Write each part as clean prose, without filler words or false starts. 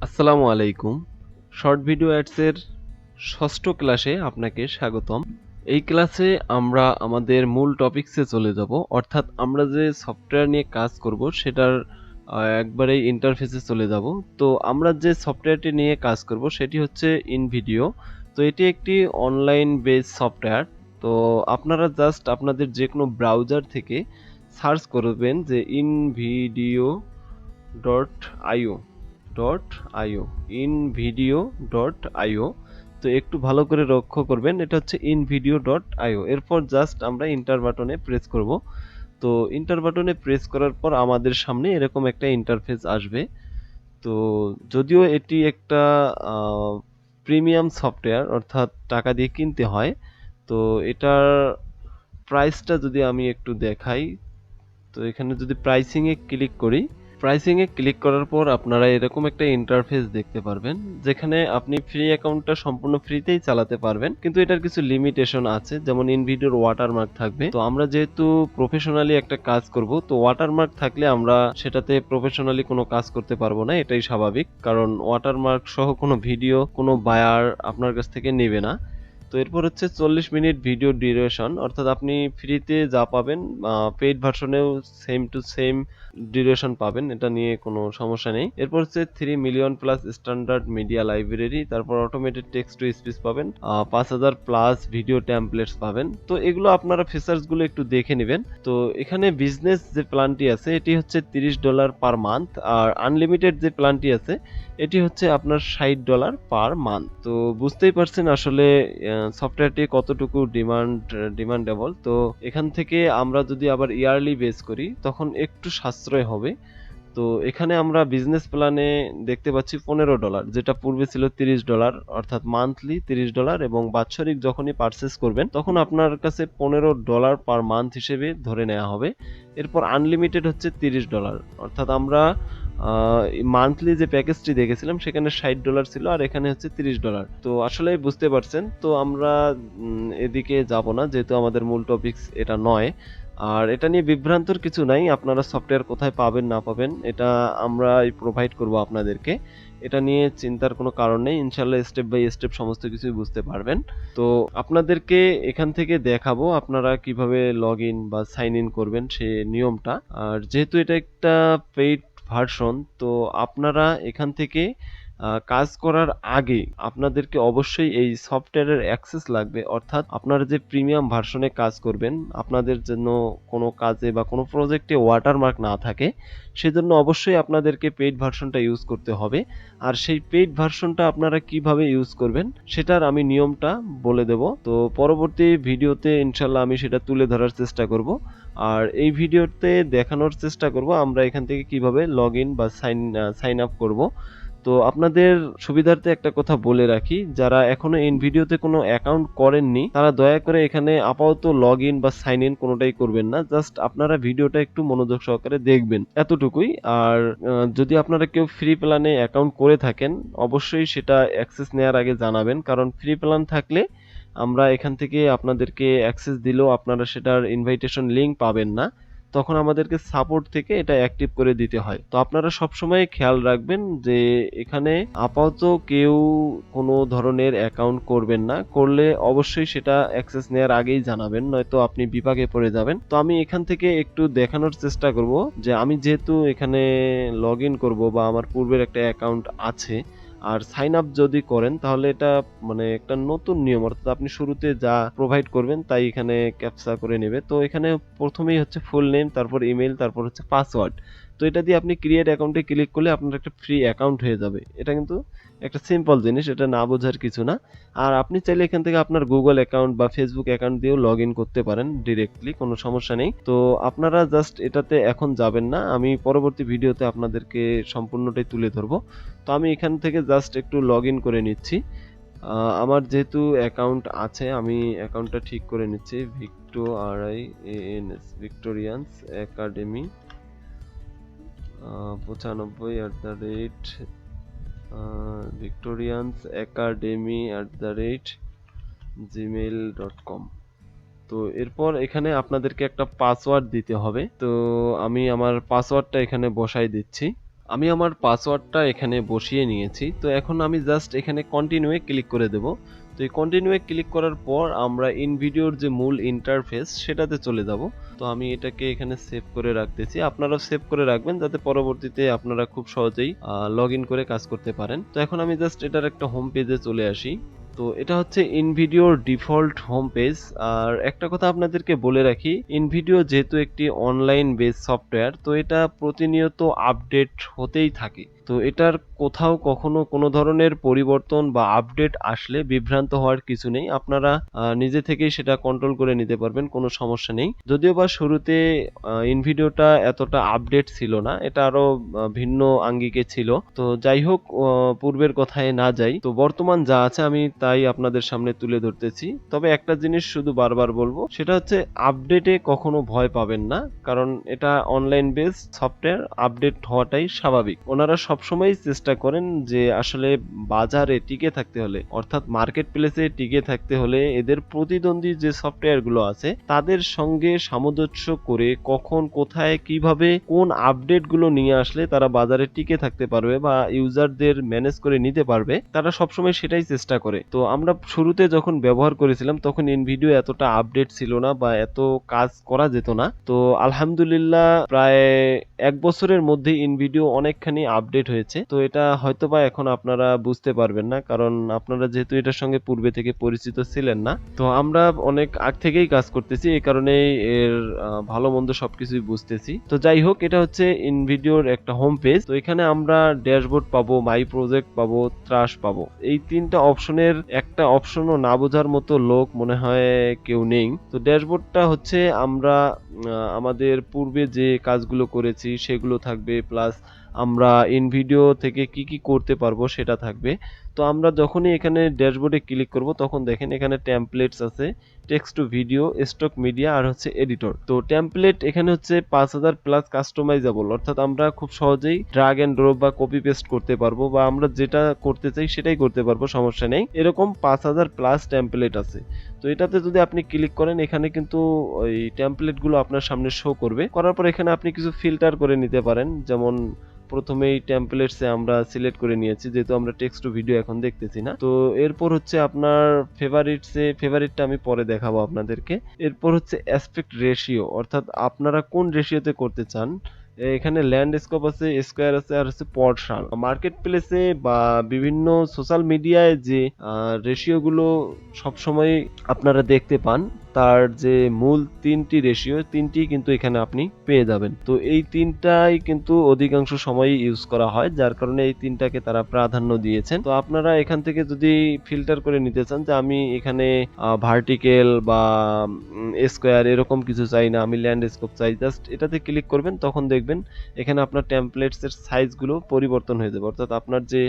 আসসালামু আলাইকুম। Short video অ্যাডসের ষষ্ঠ ক্লাসে আপনাকে স্বাগতম। এই ক্লাসে আমরা আমাদের মূল টপিকসে চলে যাব, অর্থাৎ আমরা যে সফটওয়্যার নিয়ে কাজ করব সেটার একবারেই ইন্টারফেসে চলে যাব। তো আমরা যে সফটওয়্যারটি নিয়ে কাজ করব সেটি হচ্ছে ইনভিডিও। তো এটি একটি অনলাইন বেস সফটওয়্যার। তো আপনারা জাস্ট আপনাদের যে কোনো ব্রাউজার থেকে সার্চ করবেন যে invideo.io invideo.io। তো একটু ভালো করে লক্ষ্য করবেন, এটা হচ্ছে invideo.io। এরপর জাস্ট আমরা ইন্টার বাটনে প্রেস করব। তো ইন্টার বাটনে প্রেস করার পর আমাদের সামনে এরকম একটা ইন্টারফেস আসবে। তো যদিও এটি একটা প্রিমিয়াম সফটওয়্যার, অর্থাৎ টাকা দিয়ে কিনতে হয়। তো এটার প্রাইসটা যদি আমি একটু দেখাই, তো এখানে যদি প্রাইসিং এ ক্লিক করি, প্রাইসিং এ ক্লিক করার পর আপনারা এরকম একটা ইন্টারফেস দেখতে পারবেন, যেখানে আপনি ফ্রি অ্যাকাউন্টটা সম্পূর্ণ ফ্রিতেই চালাতে পারবেন, কিন্তু এটার কিছু লিমিটেশন আছে, যেমন ইনভিডিওর ওয়াটারমার্ক থাকবে। তো আমরা যেহেতু প্রফেশনালি একটা কাজ করব, তো ওয়াটারমার্ক থাকলে আমরা সেটাতে প্রফেশনালি কোনো কাজ করতে পারবো না, এটাই স্বাভাবিক, কারণ ওয়াটারমার্ক সহ কোনো ভিডিও কোনো বায়ার আপনার কাছ থেকে নেবে না। তো এরপর হচ্ছে 40 মিনিট ভিডিও ডিউরেশন, অর্থাৎ আপনি ফ্রিতে যা পাবেন পেইড ভার্সনেও সেম টু সেম ডিউরেশন পাবেন, এটা নিয়ে কোনো সমস্যা নেই। এরপর হচ্ছে 3 million plus standard media library, তারপর অটোমেটেড টেক্সট টু স্পিচ পাবেন, 5000 প্লাস ভিডিও টেমপ্লেটস পাবেন। তো এগুলো আপনারা ফিচার্স গুলো একটু দেখে নেবেন। তো এখানে বিজনেস যে প্ল্যানটি আছে এটি হচ্ছে $30 পার মান্থ, আর আনলিমিটেড যে প্ল্যানটি আছে এটি হচ্ছে আপনার $60 পার মান্থ। তো বুঝতেই পারছেন আসলে সফটওয়্যারটি কতটুকু ডিমান্ডেবল। তো এখান থেকে আমরা যদি আবার ইয়ারলি বেস করি তখন একটু সাশ্রয় হবে। তো এখানে আমরা বিজনেস প্ল্যানে দেখতে পাচ্ছি $15, যেটা পূর্বে ছিল $30, অর্থাৎ মান্থলি $30, এবং বাৎসরিক যখনই পারচেস করবেন তখন আপনার কাছে $15 পার মান্থ হিসেবে ধরে নেওয়া হবে। এরপর আনলিমিটেড হচ্ছে $30, অর্থাৎ আমরা মান্থলি যে প্যাকেজটি দেখেছিলাম সেখানে $60 ছিল, আর এখানে হচ্ছে $30। তো আসলে বুঝতে পারছেন। তো আমরা এদিকে যাব না, যেহেতু আমাদের মূল টপিকস এটা নয়। আর এটা নিয়ে বিভ্রান্তর কিছু নাই, আপনারা সফটওয়্যার কোথায় পাবেন না পাবেন এটা আমরাই প্রোভাইড করব আপনাদেরকে। এটা নিয়ে চিন্তার কোনো কারণ নেই, ইনশাল্লাহ স্টেপ বাই স্টেপ সমস্ত কিছুই বুঝতে পারবেন। তো আপনাদেরকে এখান থেকে দেখাবো আপনারা কিভাবে লগ ইন বা সাইন ইন করবেন সে নিয়মটা। আর যেহেতু এটা একটা পেইড ভার্সন, তো আপনারা এখান থেকে কাজ করার আগে আপনাদেরকে অবশ্যই এই সফটওয়্যারের অ্যাক্সেস লাগবে, অর্থাৎ আপনারা যে প্রিমিয়াম ভার্সনে কাজ করবেন আপনাদের জন্য কোনো কাজে বা কোনো প্রজেক্টে ওয়াটারমার্ক না থাকে, সেজন্য অবশ্যই আপনাদেরকে পেইড ভার্সনটা ইউজ করতে হবে। আর সেই পেইড ভার্সনটা আপনারা কিভাবে ইউজ করবেন সেটার আমি নিয়মটা বলে দেব। তো পরবর্তী ভিডিওতে ইনশাল্লাহ আমি সেটা তুলে ধরার চেষ্টা করব। আর এই ভিডিওতে দেখানোর চেষ্টা করব আমরা এখান থেকে কিভাবে লগ ইন বা সাইন আপ করব। তো আপনাদের সুবিধার্থে একটা কথা বলে রাখি, যারা এখনো ইনভিডিওতে কোনো অ্যাকাউন্ট করেননি তারা দয়া করে এখানে আপাতত লগ ইন বা সাইন ইন কোনোটাই করবেন না, জাস্ট আপনারা ভিডিওটা একটু মনোযোগ সহকারে দেখবেন, এতটুকুই। আর যদি আপনারা কেউ ফ্রি প্ল্যানে অ্যাকাউন্ট করে থাকেন অবশ্যই সেটা অ্যাক্সেস নেওয়ার আগে জানাবেন, কারণ ফ্রি প্ল্যান থাকলে আমরা এখান থেকে আপনাদেরকে অ্যাক্সেস দিলেও আপনারা সেটার ইনভাইটেশন লিংক পাবেন না, তখন আমাদেরকে সাপোর্ট থেকে এটা অ্যাক্টিভ করে দিতে হয়। তো আপনারা সবসময় খেয়াল রাখবেন যে এখানে আপাতত কেউ কোনো ধরনের অ্যাকাউন্ট করবেন না, করলে অবশ্যই সেটা অ্যাক্সেস নেওয়ার আগেই জানাবেন, নয়তো আপনি বিপাকে পড়ে যাবেন। তো আমি এখান থেকে একটু দেখানোর চেষ্টা করব যে আমি যেহেতু এখানে লগ ইন করবো বা আমার পূর্বের একটা অ্যাকাউন্ট আছে, আর সাইন আপ যদি করেন তাহলে এটা মানে একটা নতুন নিয়ম, অর্থাৎ আপনি শুরুতে যা প্রোভাইড করবেন তাই এখানে ক্যাপচা করে নেবে। তো এখানে প্রথমেই হচ্ছে ফুল নেম, তারপর ইমেল, তারপর হচ্ছে পাসওয়ার্ড। তো এটা দিয়ে আপনি ক্রিয়েট অ্যাকাউন্টে ক্লিক করলে আপনার একটা ফ্রি অ্যাকাউন্ট হয়ে যাবে। এটা কিন্তু একটা সিম্পল জিনিস, এটা না বোঝার কিছু না। আর আপনি চাইলে এখান থেকে আপনার গুগল অ্যাকাউন্ট বা ফেসবুক অ্যাকাউন্ট দিয়েও লগ ইন করতে পারেন ডিরেক্টলি, কোনো সমস্যা নেই। তো আপনারা জাস্ট এটাতে এখন যাবেন না, আমি পরবর্তী ভিডিওতে আপনাদেরকে সম্পূর্ণটাই তুলে ধরবো। তো আমি এখান থেকে জাস্ট একটু লগ ইন করে নিচ্ছি। আমার যেহেতু অ্যাকাউন্ট আছে আমি অ্যাকাউন্টটা ঠিক করে নিচ্ছি। Victorians academy 95 victorians@gmail.com। তো এরপর এখানে আপনাদেরকে একটা পাসওয়ার্ড দিতে হবে। তো আমি আমার পাসওয়ার্ডটা এখানে বসাই দিচ্ছি। আমি আমার পাসওয়ার্ডটা এখানে বসিয়ে নিয়েছি। তো এখন আমি জাস্ট এখানে কন্টিনিউ এ ক্লিক করে দেব। তো এই কন্টিনিউ এ ক্লিক করার পর আমরা ইনভিডিওর যে মূল ইন্টারফেস সেটাতে চলে যাব। তো আমি এটাকে এখানে সেভ করে রাখতেছি। আপনারাও সেভ করে রাখবেন যাতে পরবর্তীতে আপনারা খুব সহজেই লগ ইন করে কাজ করতে পারেন। তো এখন আমি জাস্ট এটার একটা হোম পেজে চলে আসি। তো এটা হচ্ছে ইনভিডিওর ডিফল্ট হোম পেজ। আর একটা কথা আপনাদেরকে বলে রাখি, ইনভিডিও যেহেতু একটি অনলাইন বেস সফটওয়্যার, তো এটা প্রতিনিয়ত আপডেট হতেই থাকে। তো এটার কোথাও কখনো কোনো ধরনের পরিবর্তন বা আপডেট আসলে বিভ্রান্ত হওয়ার কিছু নেই। আপনারা নিজে থেকেই সেটা কন্ট্রোল করে নিতে পারবেন, কোনো সমস্যা নেই। যদিও বা শুরুতে ইনভিডিওটা এতটা আপডেট ছিল না, এটা আরো ভিন্ন আঙ্গিকে ছিল। তো যাই হোক, পূর্বের কথায় না যাই, তো বর্তমান যা আছে আমি তাই আপনাদের সামনে তুলে ধরতেছি। তবে একটা জিনিস শুধু বারবার বলবো, সেটা হচ্ছে আপডেটে কখনো ভয় পাবেন না, কারণ এটা অনলাইন বেস সফটওয়্যার, আপডেট হওয়াটাই স্বাভাবিক। ওনারা সবসময় চেষ্টা করেন যে আসলে বাজারে টিকে থাকতে হলে, অর্থাৎ মার্কেট প্লেসে টিকে থাকতে হলে এদের প্রতিদ্বন্দ্বী যে সফটওয়্যারগুলো আছে তাদের সঙ্গে সামঞ্জস্য করে কখন কোথায় কিভাবে কোন আপডেটগুলো নিয়ে আসলে তারা বাজারে টিকে থাকতে পারবে বা ইউজারদের ম্যানেজ করে নিতে পারবে, তারা সবসময় সেটাই চেষ্টা করে। তো আমরা শুরুতে যখন ব্যবহার করেছিলাম তখন ইনভিডিও এতটা আপডেট ছিল না বা এত কাজ করা যেত না। তো আলহামদুলিল্লাহ প্রায় 1 বছরের মধ্যে ইনভিডিও অনেকখানি আপডেট হয়েছে। তো এটা হয়তোবা এখন আপনারা বুঝতে পারবেন না, কারণ আপনারা যেহেতু এটার সঙ্গে পূর্বে থেকে পরিচিত ছিলেন না। তো আমরা অনেক আগ থেকেই কাজ করতেছি, এই কারণেই এর ভালো মন্দ সবকিছুই বুঝতেছি। তো যাই হোক, এটা হচ্ছে ইনভিডিওর একটা হোম পেজ। তো এখানে আমরা ড্যাশবোর্ড পাবো, মাই প্রজেক্ট পাবো, ত্রাস পাবো। এই তিনটা অপশনের একটা অপশনও না বোঝার মতো লোক মনে হয় কেউ নেই। তো ড্যাশবোর্ডটা হচ্ছে আমরা আমাদের পূর্বে যে কাজগুলো করেছি সেগুলো থাকবে, প্লাস আমরা ইনভিডিও থেকে কি কি করতে পারবো সেটা থাকবে। তো আমরা যখনই এখানে ড্যাশবোর্ডে ক্লিক করব তখন দেখেন এখানে টেমপ্লেটস আছে, text to video, stock media আর হচ্ছে এডিটর। তো টেমপ্লেট এখানে হচ্ছে 5000 প্লাস কাস্টমাইজেবল, অর্থাৎ আমরা খুব সহজেই ড্রাগ এন্ড ড্রপ বা কপি পেস্ট করতে পারবো, বা আমরা যেটা করতে চাই সেটাই করতে পারবো, সমস্যা নেই। এরকম 5000 প্লাস টেমপ্লেট আছে। তো এটাতে যদি আপনি ক্লিক করেন এখানে কিন্তু ওই টেমপ্লেট গুলো আপনার সামনে শো করবে। করার পর এখানে আপনি কিছু ফিল্টার করে নিতে পারেন, যেমন প্রথমেই টেমপ্লেটসে আমরা সিলেক্ট করে নিয়েছি, যেহেতু আমরা টেক্সট টু ভিডিও এখন দেখতেছি না। তো এরপর হচ্ছে আপনার ফেভারিটটা আমি পরে দেখাবো আপনাদেরকে। এরপর হচ্ছে অ্যাসপেক্ট রেশিও, অর্থাৎ আপনারা কোন রেশিওতে করতে চান। এখানে ল্যান্ডস্কেপ আছে, স্কোয়ার আছে আর হচ্ছে পর্শন। মার্কেট প্লেসে বা বিভিন্ন সোশ্যাল মিডিয়ায় যে রেশিও গুলো সবসময় আপনারা দেখতে পান, তার যে মূল তিনটি রেশিও, তিনটি কিন্তু এখানে আপনি পেয়ে যাবেন। তো এই তিনটাই কিন্তু অধিকাংশ সময় ইউজ করা হয়, যার কারণে এই তিনটাকে তারা প্রাধান্য দিয়েছেন। তো আপনারা এখান থেকে যদি ফিল্টার করে নিতে চান যে আমি এখানে ভার্টিক্যাল বা স্কোয়ার এরকম কিছু চাই না, আমি ল্যান্ডস্কেপ চাই, জাস্ট এটাতে ক্লিক করবেন, তখন দেখবেন এখানে আপনার টেমপ্লেটস এর সাইজ গুলো পরিবর্তন হয়ে যাবে, অর্থাৎ আপনার যে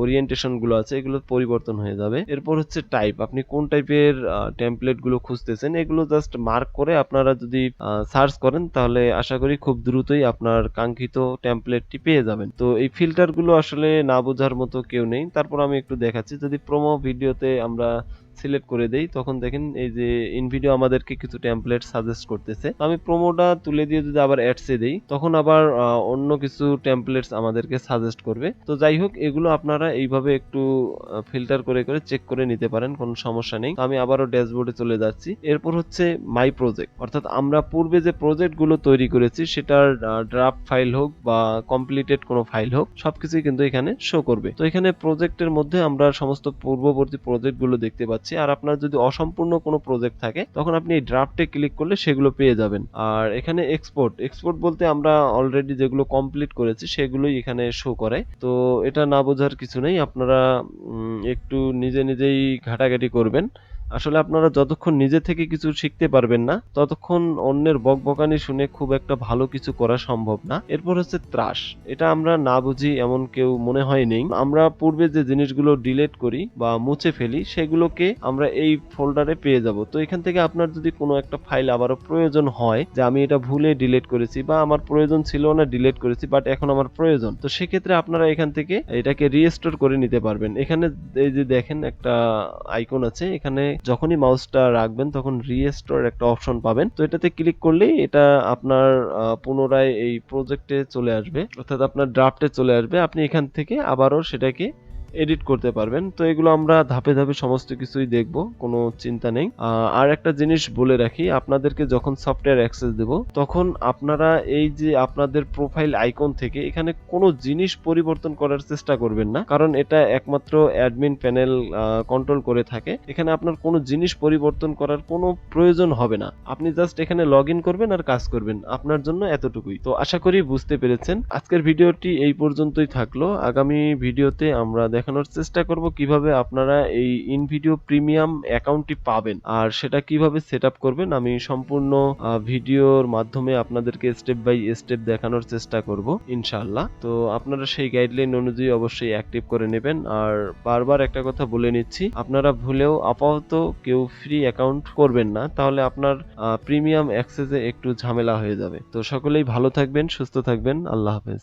ওরিয়েন্টেশন গুলো আছে এগুলো পরিবর্তন হয়ে যাবে। এরপর হচ্ছে টাইপ, আপনি কোন টাইপের টেমপ্লেট গুলো খুঁজতেছেন এগুলো জাস্ট মার্ক করে আপনারা যদি সার্চ করেন তাহলে আশা করি খুব দ্রুতই আপনার কাঙ্ক্ষিত টেমপ্লেটটি পেয়ে যাবেন। তো এই ফিল্টার গুলো আসলে না বোঝার মতো কেউ নেই। তারপর আমি একটু দেখাচ্ছি, যদি প্রোমো ভিডিওতে আমরা সিলেক্ট করে দেই তখন দেখেন এই যে ইনভিডিও আমাদেরকে কিছু টেমপ্লেট সাজেস্ট করতেছে। আমি প্রোমোটা তুলে দিয়ে যদি আবার অ্যাডসে দেই তখন আবার অন্য কিছু টেমপ্লেটস আমাদেরকে সাজেস্ট করবে। তো যাই হোক, এগুলো আপনারা এইভাবে একটু ফিল্টার করে করে চেক করে নিতে পারেন, কোনো সমস্যা নেই। আমি আবারও ড্যাশবোর্ডে চলে যাচ্ছি। এরপর হচ্ছে মাই প্রজেক্ট, অর্থাৎ আমরা পূর্বে যে প্রজেক্ট গুলো তৈরি করেছি সেটার ড্রাফট ফাইল হোক বা কমপ্লিটেড কোনো ফাইল হোক, সবকিছুই কিন্তু এখানে শো করবে। তো এখানে প্রজেক্টের মধ্যে আমরা সমস্ত পূর্ববর্তী প্রজেক্ট গুলো দেখতে পাচ্ছি। আর আপনার যদি অসম্পূর্ণ কোনো প্রজেক্ট থাকে তখন আপনি এই ড্রাফটে ক্লিক করলে সেগুলো পেয়ে যাবেন। আর এখানে এক্সপোর্ট বলতে আমরা অলরেডি যেগুলো কমপ্লিট করেছি সেগুলোই এখানে শো করে। তো এটা না বোঝার কিছু নেই, আপনারা একটু নিজে নিজেই ঘাটাঘাটি করবেন। আসলে আপনারা যতক্ষণ নিজে থেকে কিছু শিখতে পারবেন না ততক্ষণ অন্যের বকবকানি শুনে খুব একটা ভালো কিছু করা সম্ভব না। এরপর হচ্ছে ত্রাস, এটা আমরা না বুঝি এমন কেউ মনে হয় নেই। আমরা পূর্বে যে জিনিসগুলো ডিলিট করি বা মুছে ফেলি সেগুলোকে আমরা এই ফোল্ডারে পেয়ে যাব। তো এখান থেকে আপনার যদি কোনো একটা ফাইল আবারও প্রয়োজন হয়, যে আমি এটা ভুলে ডিলিট করেছি বা আমার প্রয়োজন ছিল না ডিলিট করেছি বাট এখন আমার প্রয়োজন, তো সেক্ষেত্রে আপনারা এখান থেকে এটাকে রিস্টোর করে নিতে পারবেন। এখানে এই যে দেখেন একটা আইকন আছে, এখানে যখনই মাউসটা রাখবেন তখন রিস্টোর একটা অপশন পাবেন। তো এটাতে ক্লিক করলেই এটা আপনার পুনরায় এই প্রজেক্টে চলে আসবে, অর্থাৎ আপনার ড্রাফটে চলে আসবে। আপনি এখান থেকে আবারও সেটাকে এডিট করতে পারবেন। তো এগুলো আমরা ধাপে ধাপে সমস্ত কিছুই দেখব, কোনো চিন্তা নেই। আর একটা জিনিস বলে রাখি, আপনাদেরকে যখন সফটওয়্যার অ্যাক্সেস দেব তখন আপনারা এই যে আপনাদের প্রোফাইল আইকন থেকে এখানে কোনো জিনিস পরিবর্তন করার চেষ্টা করবেন না, কারণ এটা একমাত্র অ্যাডমিন প্যানেল কন্ট্রোল করে থাকে। এখানে আপনার কোনো জিনিস পরিবর্তন করার কোনো প্রয়োজন হবে না। আপনি জাস্ট এখানে লগ ইন করবেন আর কাজ করবেন, আপনার জন্য এতটুকুই। তো আশা করি বুঝতে পেরেছেন। আজকের ভিডিওটি এই পর্যন্তই থাকলো। আগামী ভিডিওতে আমরা দেখানোর চেষ্টা করব কিভাবে আপনারা এই ইনভিডিও প্রিমিয়াম অ্যাকাউন্টটি পাবেন আর সেটা কিভাবে সেট আপ করবেন। আমি সম্পূর্ণ ভিডিওর মাধ্যমে আপনাদেরকে স্টেপ বাই স্টেপ দেখানোর চেষ্টা করব ইনশাআল্লাহ। তো আপনারা সেই গাইডলাইন অনুযায়ী অবশ্যই অ্যাক্টিভ করে নেবেন। আর বারবার একটা কথা বলে নিচ্ছি, আপনারা ভুলেও আপাতত কেউ ফ্রি অ্যাকাউন্ট করবেন না, তাহলে আপনার প্রিমিয়াম অ্যাক্সেসে একটু ঝামেলা হয়ে যাবে। তো সকলেই ভালো থাকবেন, সুস্থ থাকবেন। আল্লাহ হাফেজ।